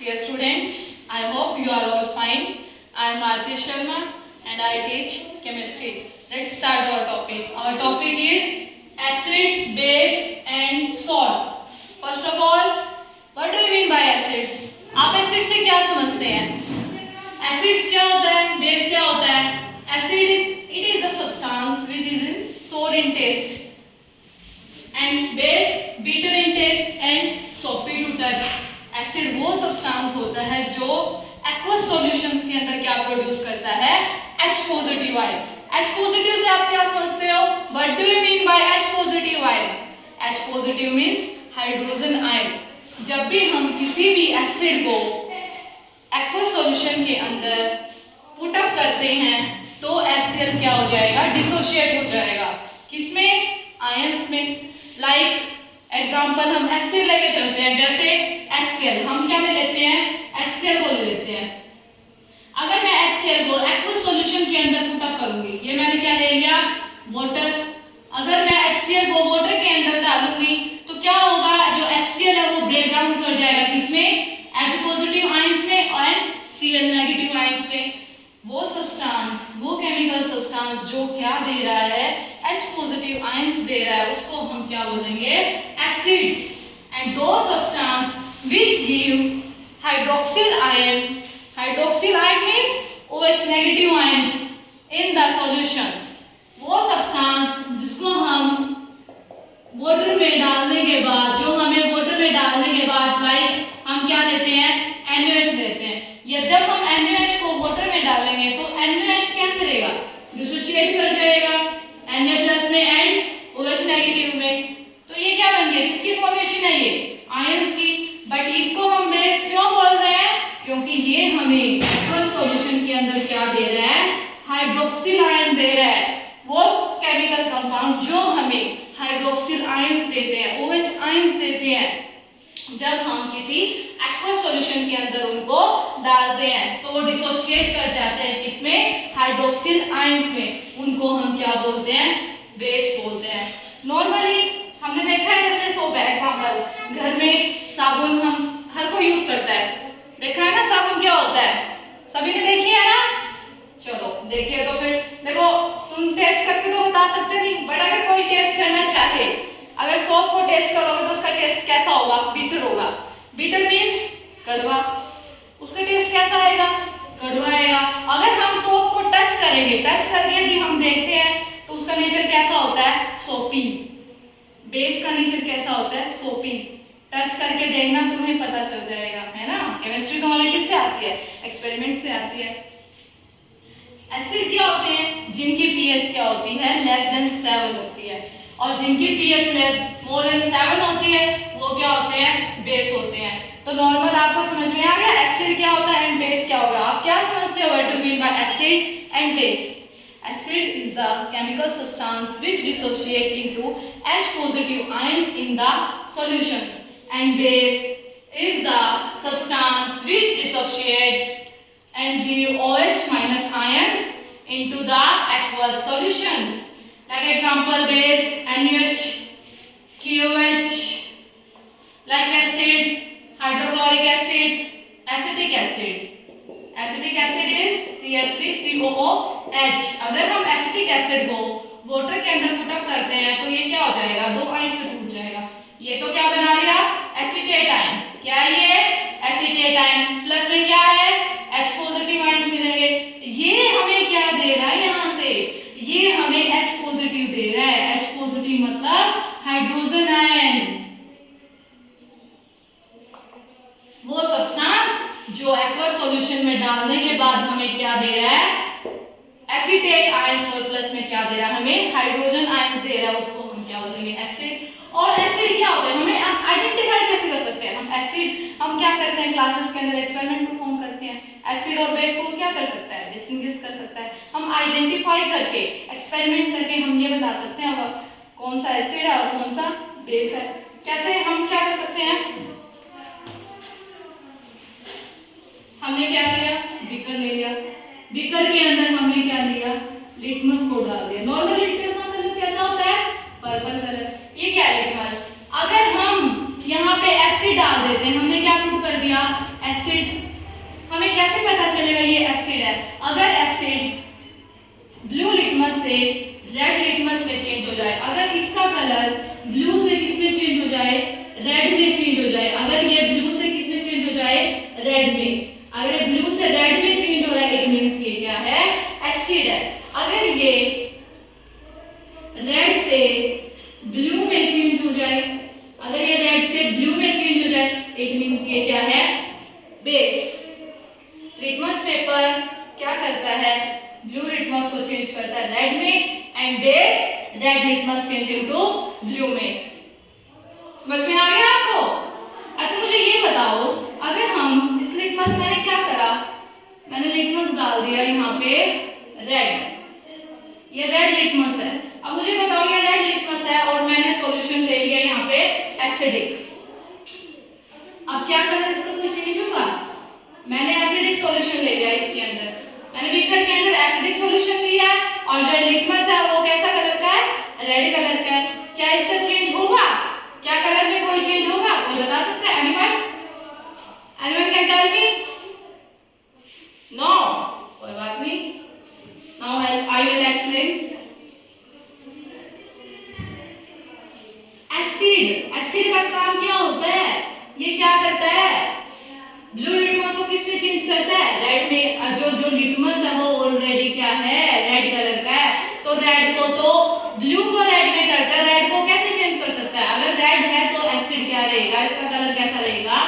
Dear students, I hope you are all fine. I am Aarti Sharma and I teach chemistry. Let's start our topic. Our topic is acid, base and salt. First of all, what do you mean by acids? आप acid से क्या समझते हैं? Acids क्या होता है? Base क्या होता है? Acid is the substance which is in sour in taste and base bitter in taste and soapy to touch. Acid वो सब्सटेंस होता है जो एक्वस सॉल्यूशंस के अंदर क्या प्रोड्यूस करता है? H positive ion. H positive से आप क्या समझते हो? What do you mean by H positive ion? H positive means hydrogen ion. जब भी हम किसी भी एसिड को एक्वस सॉल्यूशन के अंदर पुट अप करते हैं तो HCl क्या हो जाएगा? डिसोशिएट हो जाएगा. किसमें? आयंस में. लाइक एग्जाम्पल हम एसिड लेके चलते हैं, जैसे HCl. हम क्या ले लेते हैं? HCl को ले लेते हैं. अगर मैं HCl को एक्वस सॉल्यूशन के अंदर पुट अप करूंगी, ये मैंने क्या ले लिया? वाटर. अगर मैं HCl को वाटर के अंदर डालूंगी तो क्या होगा? जो HCl है वो ब्रेक डाउन कर जाएगा. किसमें? H पॉजिटिव आयंस में और Cl नेगेटिव आयंस में. वो सब्सटेंस, वो केमिकल सब्सटेंस जो क्या दे रहा है? H पॉजिटिव आयंस दे रहा है, उसको हम क्या बोलेंगे? एसिड्स. एंड दो substance which give hydroxyl ion. Hydroxyl ion means OH negative ions in the solutions. वो सब्सटेंस जिसको हम वाटर में डालने के बाद, जो हमें वाटर में डालने के बाद लाइक हम क्या लेते हैं? NaOH लेते हैं. या जब हम NaOH को वाटर में डालेंगे तो NaOH क्या करेगा? डिसोशिएट कर जाएगा Na प्लस में एंड OH नेगेटिव में. तो ये क्या बन गया? किसकी फॉर्मेशन है? ये आयंस की. बट इसको हम बेस क्यों बोल रहे हैं? क्योंकि ये हमें एक्वस सॉल्यूशन के अंदर क्या दे रहा है? हाइड्रोक्सिल आयन दे रहा है. वो केमिकल कंपाउंड जो हमें हाइड्रोक्सिल आयंस देते हैं, OH आयंस देते हैं, जब हम किसी एक्वस सॉल्यूशन के अंदर उनको डालते हैं तो वो डिसोशिएट कर जाते हैं. किसमें? हाइड्रोक्सिल आयंस में. उनको हम क्या बोलते हैं? बेस बोलते हैं. नॉर्मली हमने देखा है, जैसे सोप है एग्जांपल, घर में साबुन हम हर कोई यूज करता है. देखा है ना साबुन क्या होता है? सभी ने देखी है ना? चलो देखिए तो फिर देखो, तुम टेस्ट करके तो बता सकते नहीं, बट अगर कोई टेस्ट करना चाहे, अगर सोप को टेस्ट करोगे तो उसका टेस्ट कैसा होगा? बिटर होगा. बिटर मींस कड़वा. उसका टेस्ट कैसा आएगा? कड़वा आएगा. अगर हम सोप को टच करेंगे, टच करके यदि हम देखते हैं तो उसका नेचर कैसा होता है? सोपी. बेस का नेचर कैसा होता है? सोपी. टच करके देखना, तुम्हें पता चल जाएगा, है ना? केमिस्ट्री तो हमें किससे आती है? एक्सपेरिमेंट से आती है. एसिड क्या होते हैं? जिनकी पीएच क्या होती है? लेस देन 7 होती है. और जिनकी पीएच लेस मोर देन 7 होती है वो क्या होते हैं? बेस होते हैं. तो नॉर्मल आपको समझ में आ गया एसिड क्या होता है एंड बेस क्या होगा. आप क्या समझते हो? What do mean by acid and base? Acid is the chemical substance which dissociate into H positive ions in the solutions, and base is the substance which dissociates and give OH minus ions into the aqueous solutions. Like example, base NaOH, KOH. Like acid, hydrochloric acid, acetic acid. Acetic acid is CH3COOH. अगर हम acetic acid को water के अंदर put up करते हैं तो ये क्या हो जाएगा? दो आयन से टूट जाएगा. ये तो क्या बना लिया? Acetate ion. क्या है ये? Acetate ion. प्लस में क्या है? H पॉजिटिव आयंस मिलेंगे. ये हमें क्या दे रहा है यहाँ से? ये हमें H पॉजिटिव दे रहा है. H पॉजिटिव मतलब हाइड्रोजन आयन. वो सब्सटेंस जो एक्वस सॉल्यूशन में डालने के बाद हमें क्या दे रहा है? Acetate ions. और प्लस में क्या दे रहा है? हमें हाइड्रोजन आयंस दे रहा है. उसको हम क्या बोलेंगे? एसिड. और एसिड क्या होता है? हमें आइडेंटिफाई कैसे कर सकते हैं हम एसिड? हम क्या करते हैं क्लासेस के अंदर? एक्सपेरिमेंट परफॉर्म करते हैं. एसिड और बेस को क्या कर सकता है? डिस्टिंग्विश कर सकता है. हम आइडेंटिफाई करके एक्सपेरिमेंट करके हम ये बता सकते हैं अब कौन सा एसिड है और कौन सा बेस है. कैसे हम क्या कर सकते हैं? हमने क्या लिया? बीकर ले लिया. बीकर के अंदर हमने क्या लिया? लिटमस को डाल दिया. नॉर्मल लिटमस का कलर कैसा होता है? Purple colour. ये क्या है? लिटमस. अगर हम यहाँ पे एसिड डाल देते हैं, हमने क्या पुट कर दिया? एसिड कैसे पता चलेगा ये एसिड है? अगर एसिड ब्लू लिटमस से रेड लिटमस में चेंज हो जाए, अगर इसका कलर ब्लू से किस में चेंज हो जाए? रेड में चेंज हो जाए। अगर ये ब्लू से किस में चेंज हो जाए? रेड में। अगर ये ब्लू से रेड में चेंज हो रहा है, इट मींस ये क्या है? एसिड है। अगर ये रेड से ब्लू में चेंज हो जाए, अगर ये रेड से ब्लू में चेंज हो जाए, इट मींस ये क्या है? बेस। लिटमस पेपर क्या करता है? ब्लू लिटमस को चेंज करता है रेड में, and base red litmus change into blue में। समझ में आ गया आपको? अच्छा मुझे ये बताओ, अगर हम इस लिटमस, मैंने क्या करा, मैंने लिटमस डाल दिया यहाँ पे रेड, ये रेड लिटमस है। अब मुझे बताओ ये रेड लिटमस है और मैंने सॉल्यूशन ले लिया यहाँ पे एसिडिक, अब क्या कलर इसका कोई चेंज होगा? मैंने एसिडिक सॉल्यूशन ले लिया इसके अंदर, मैंने बीकर के अंदर एसिडिक सॉल्यूशन लिया और जो लिटमस है वो कैसा कलर का है? रेड कलर का है। क्या इसका चेंज होगा? क्या कलर में कोई चेंज होगा? कोई बता सकता है? Anyone? Anyone can tell me? No, कोई बात नहीं। Now I will explain. Acid का काम क्या होता है? ये क्या करता है? ब्लू लिटमस को किस में चेंज करता है? रेड में। और जो लिटमस है वो ऑलरेडी क्या है? रेड कलर का है, तो रेड को तो ब्लू को रेड में करता है, रेड को कैसे चेंज कर सकता है? अगर रेड है तो एसिड क्या रहेगा? इसका कलर कैसा रहेगा?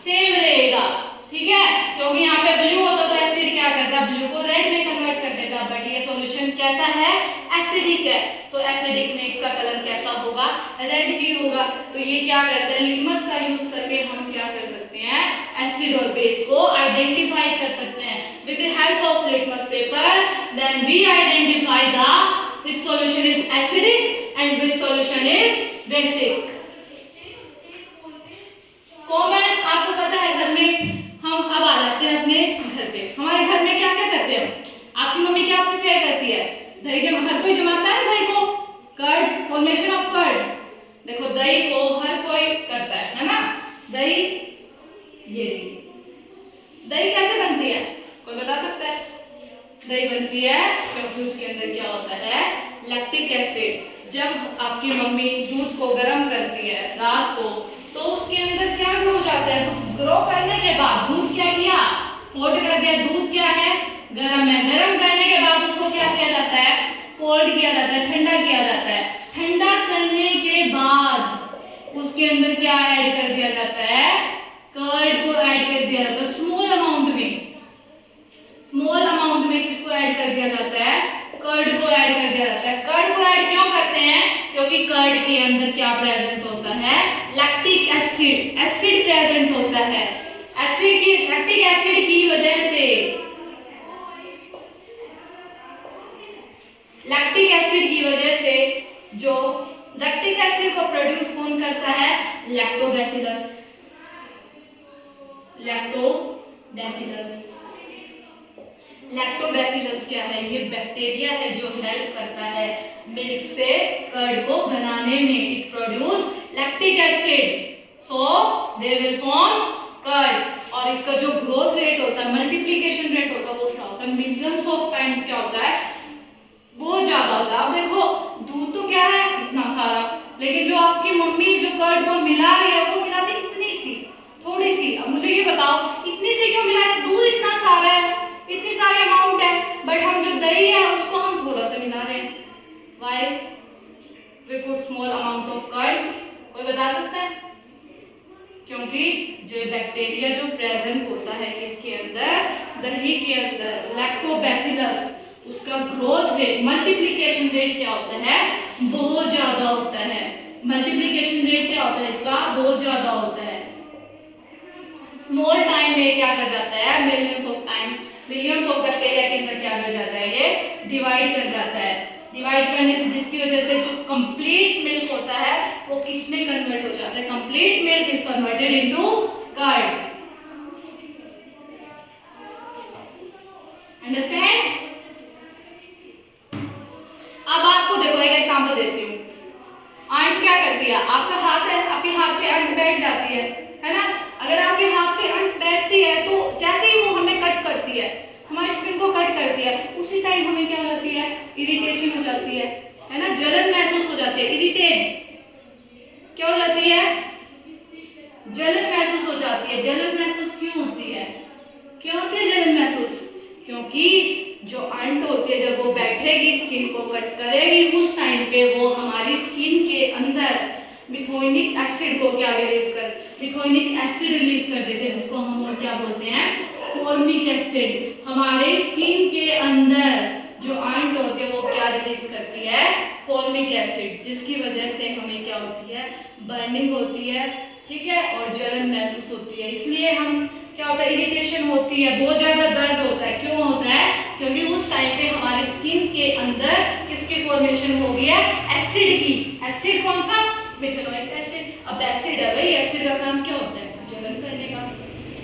सेम रहेगा, ठीक है? क्योंकि यहाँ पे ब्लू होता तो एसिड क्या करता? ब्लू को रेड में कन्वर्ट कर देता, बट ये सॉल्यूशन कैसा है? एसिडिक है, तो एसिडिक में इसका कलर कैसा होगा? रेड ही होगा। तो ये क्या करता है? लिटमस का यूज करके हम क्या कर सकते हैं? एसिड और बेस को आइडेंटिफाई कर सकते हैं। With the help of litmus paper, then we identify the which solution is acidic and which solution is basic. Common आपको पता है, घर में हम अब आ जाते हैं अपने घर पे। हमारे घर में क्या क्या करते हैं? आपकी मम्मी क्या प्रिपेयर करती है? दही हर कोई जमाता है दही को, कर्ड, फॉर्मेशन ऑफ कर्ड। देखो दही को हर कोई करता है ना? दही, ये दही कैसे बनती है? कोई बता सकता है? दही बनती है क्योंकि उसके अंदर क्या होता है? Lactic acid. जब आपकी मम्मी दूध को गर्म करती है रात को, तो उसके अंदर क्या हो जाता है? ग्रो करने के बाद दूध क्या किया? हॉट कर दिया। दूध क्या है? गर्म है। गर्म करने के बाद उसको क्या किया जाता है? कोल्ड किया जाता है, ठंडा किया जाता है। ठंडा करने के बाद उसके अंदर क्या ऐड कर दिया जाता है? कर्ड को ऐड कर दिया जाता है, स्मॉल अमाउंट में। स्मॉल अमाउंट में किसको ऐड कर दिया जाता है? कर्ड को ऐड कर दिया जाता है। कर्ड को ऐड क्यों करते हैं? क्योंकि कर्ड के अंदर क्या प्रेजेंट होता है? Lactic acid. एसिड प्रेजेंट होता है। एसिड की, लैक्टिक एसिड की वजह से, लैक्टिक एसिड की वजह से जो लैक्टिक एसिड को प्रोड्यूस कौन करता है? लैक्टोबैसिलस। लैक्टोबैसिलस। लैक्टोबैसिलस क्या है? ये बैक्टीरिया है जो हेल्प करता है मिल्क से कर्ड को बनाने में। It produce lactic acid, so they will form curd. और इसका जो ग्रोथ रेट होता है, मल्टीप्लिकेशन रेट होता है, वो क्या होता है? मिलियंस ऑफ टाइम्स क्या होता है? बहुत ज्यादा होता है। अब देखो दूध तो क्या है? इतना सारा, लेकिन जो आपकी मम्मी जो कर्ड को मिला रही है वो मिलाती इतनी सी, थोड़ी सी। अब मुझे ये बताओ इतनी सी क्यों मिला है? दूध इतना सारा है, इतनी सारी अमाउंट है, बट हम जो दही है उसको हम थोड़ा सा मिला रहे हैं। Why we put small amount of curd? कोई बता सकता है? क्योंकि जो बैक्टीरिया जो प्रेजेंट होता है किसके अंदर? दही के अंदर, लैक्टोबैसिलस, उसका ग्रोथ रेट, मल्टीप्लिकेशन रेट क्या होता है? बहुत ज्यादा होता है। मल्टीप्लिकेशन रेट क्या होता है इसका? बहुत ज्यादा होता है। स्मॉल टाइम में क्या कर जाता है? Millions of time, millions of bacteria के अंदर क्या कर जाता है? ये डिवाइड कर जाता है। डिवाइड करने से जिसकी वजह से जो कंप्लीट मिल्क होता है वो किस में कन्वर्ट हो जाता है? Complete milk is converted into curd. Understand? अब आपको देखो एक एग्जांपल देती हूँ। आंट क्या करती है? आपका हाथ है, आपके हाथ पे आंट बैठ जाती है ना? अगर आपके हाथ पे आंट बैठती है तो जैसे ही वो हमें कट करती जाती है उसी टाइम हमें क्या हो जाती है, इरिटेशन हो जाती है ना, जलन महसूस हो जाती है, इरिटेट क्या हो जाती है, जलन महसूस हो जाती है। जलन महसूस क्यों होती है, क्यों होती है जलन महसूस? क्योंकि जो अंट होती है जब वो बैठेगी, स्किन को कट करेगी, उस टाइम पे वो हमारी स्किन के अंदर मिथोनिक एसिड को क्या रिलीज कर, मिथोनिक एसिड रिलीज कर देते हैं, जिसको हम और क्या बोलते हैं, फॉर्मिक एसिड। हमारे स्किन के अंदर जो अंट होते हैं वो क्या रिलीज करती है, फॉर्मिक एसिड, जिसकी वजह से हमें क्या होती है, बर्निंग होती है, ठीक है, और जलन महसूस होती है। इसलिए हम क्या होता है, इरिटेशन होती है, बहुत ज्यादा दर्द होता है। क्यों होता है? क्योंकि उस टाइम पे हमारी स्किन के अंदर किसकी फॉर्मेशन हो गई है, एसिड की। एसिड कौन सा, मिथेनोइक एसिड। अब एसिड है भाई, एसिड का काम क्या होता है, जलन करने का।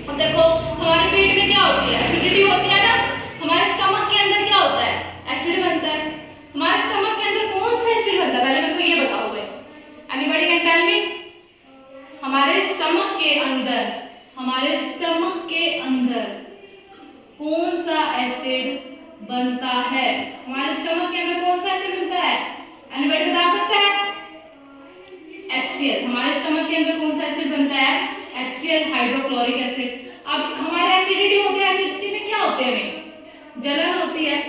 अब देखो हमारे पेट में क्या होती है, एसिडिटी होती है ना। हमारे स्टमक के अंदर क्या होता है, एसिड बनता है। हमारे स्टमक के अंदर कौन सा एसिड बनता है, पहले मेरे को ये बताओ भाई, एनीबॉडी कैन टेल मी। हमारे स्टमक के अंदर, हमारे स्टमक के अंदर कौन सा एसिड बनता है, हमारे स्टमक के अंदर कौन सा एसिड बनता है, एनीबॉडी बता सकता है? HCl। हमारे स्टमक के अंदर कौन सा एसिड बनता है, HCl, हाइड्रोक्लोरिक एसिड। अब हमारे एसिडिटी होती है, एसिडिटी में क्या होते हैं, हमें जलन होती है।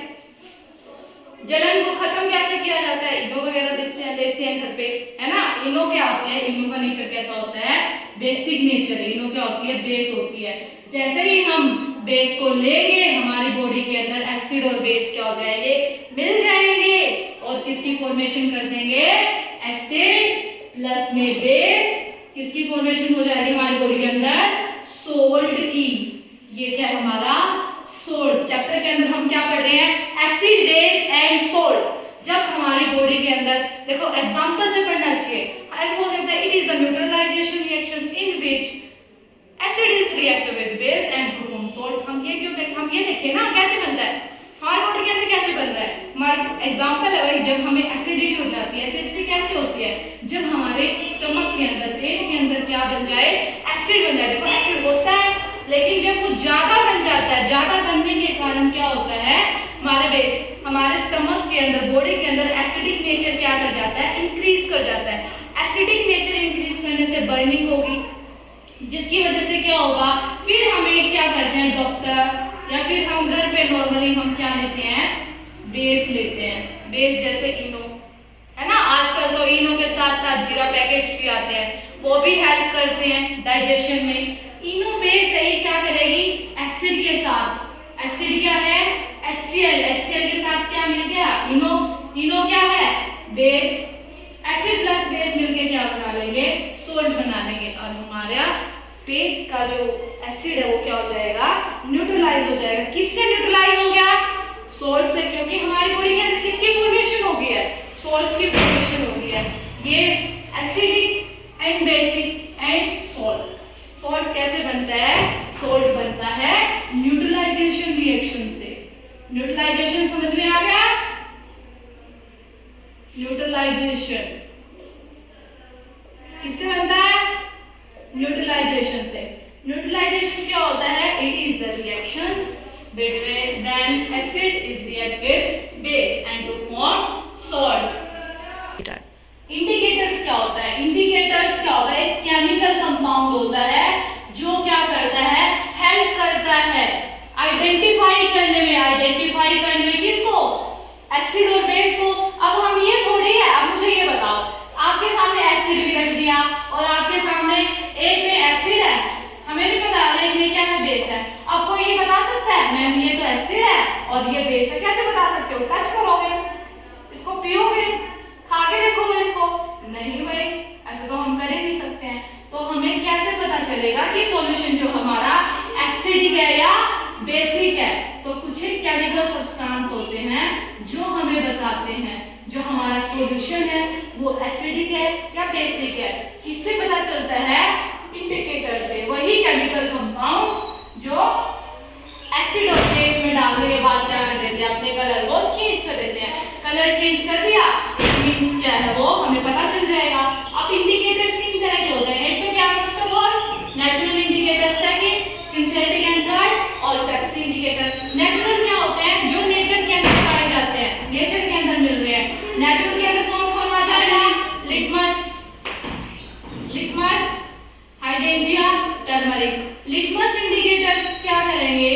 जलन को खत्म कैसे किया जाता है, इनो वगैरह लेते हैं घर पे, है ना। इनो क्या होते हैं, इनो का नेचर कैसा होता है, बेसिक नेचर। इनो क्या होती है, बेस होती है। जैसे ही हम बेस को लेंगे हमारी बॉडी के अंदर एसिड और बेस क्या हो जाएंगे, मिल जाएंगे, और किसकी फॉर्मेशन कर देंगे, एसिड प्लस में बेस, किसकी फॉर्मेशन हो जाएगी हमारी बॉडी के अंदर, सोल्ट की। ये क्या है हमारा सोल्ट। चैप्टर के अंदर हम क्या पढ़ रहे हैं, एसिड, बेस एंड सोल्ट। जब हमारी बॉडी के अंदर, देखो एग्जांपल से पढ़ना चाहिए, ऐसे बोल देते हैं it is the neutralisation reactions in which acid is react with base and perform salt. हम ये क्यों देखें, हम ये देखें ना कैसे बनता है हमारी बॉडी के अंदर, कैसे बन रहा है। हमारा एग्जांपल है भाई, जब हमें एसिडिटी हो जाती है। एसिडिटी कैसे होती है, जब हमारे स्टमक के अंदर, पेट के अंदर क्या बन जाए, एसिड बन जाए। देखो एसिड होता है, लेकिन जब वो ज्यादा बन जाता है, ज्यादा बनने के कारण क्या होता है, हमारे बेस, हमारे स्टमक के अंदर, बॉडी के अंदर एसिडिक नेचर क्या कर जाता है, इंक्रीज कर जाता है। एसिडिक नेचर इंक्रीज करने से बर्निंग होगी, जिसकी वजह से क्या होगा, फिर हमें क्या करते हैं डॉक्टर, या फिर हम घर पे नॉर्मली हम क्या लेते हैं, बेस लेते हैं। बेस जैसे इनो, है ना। आजकल तो इनो के साथ साथ जीरा पैकेट्स भी आते हैं, वो भी हेल्प करते हैं डाइजेशन में। इनो बेस है, ये क्या करेगी, एसिड के साथ, एसिड क्या है, HCl, HCl के साथ क्या मिल गया, इनो। इनो क्या है, बेस, एसिड प्लस बेस मिलके क्या बना लेंगे, सोल्ट बना लेंगे, और हमारा पेट का जो एसिड है वो क्या हो जाएगा, न्यूट्रलाइज हो जाएगा। किससे न्यूट्रलाइज हो गया, सोल्ट से, क्योंकि हमारी बॉडी के अंदर किसकी फॉर्मेशन हो गई है, सोल्ट्स की फॉर्मेशन हो गई है। ये acidic and basic and salt. Salt कैसे बनता है, सोल्ट बनता है न्यूट्रलाइजेशन रिएक्शन से। न्यूट्रलाइजेशन समझ में आ गया, न्यूट्रलाइजेशन किससे बनता है, न्यूट्रलाइजेशन से। न्यूट्रलाइजेशन क्या होता है, it is the reactions between when acid is react with base and to form salt. Indicators क्या होता है, इंडिकेटर्स क्या होता है, एक केमिकल कंपाउंड होता है जो क्या करता है, हेल्प करता है आइडेंटिफाई करने में, आइडेंटिफाई करने में किसको, एसिड और बेस को। अब हम ये थोड़ी है, अब मुझे ये बताओ, आपके सामने एसिड भी रख दिया और आपके सामने एक में एसिड है, हमें नहीं पता एक में क्या है, बेस है। अब कोई ये बता सकता है मैम ये तो एसिड है और ये बेस है, कैसे बता सकते हो, टच करोगे, इसको पियोगे, खा के देखोगे इसको, नहीं भाई ऐसे तो हम कर ही नहीं सकते हैं। तो हमें कैसे पता चलेगा कि सॉल्यूशन जो हमारा एसिडिक है या बेसिक है, तो कुछ केमिकल सब्सटेंस होते हैं जो हमें बताते हैं जो हमारा सॉल्यूशन है वो एसिडिक है या बेसिक है। किससे पता चलता है, इंडिकेटर से। वही केमिकल कंपाउंड जो एसिड और बेस में डालने के बाद क्या कर देते हैं, अपने कलर को चेंज कर देते हैं। कलर चेंज कर दिया मींस क्या है वो हमें पता चल जाएगा। अब इंडिकेटर्स तीन तरह के होते हैं, एक तो क्या, first of all natural indicator, second synthetic and third olfactory indicator. Natural क्या होते हैं, जो लिटमस इंडिकेटर्स क्या करेंगे?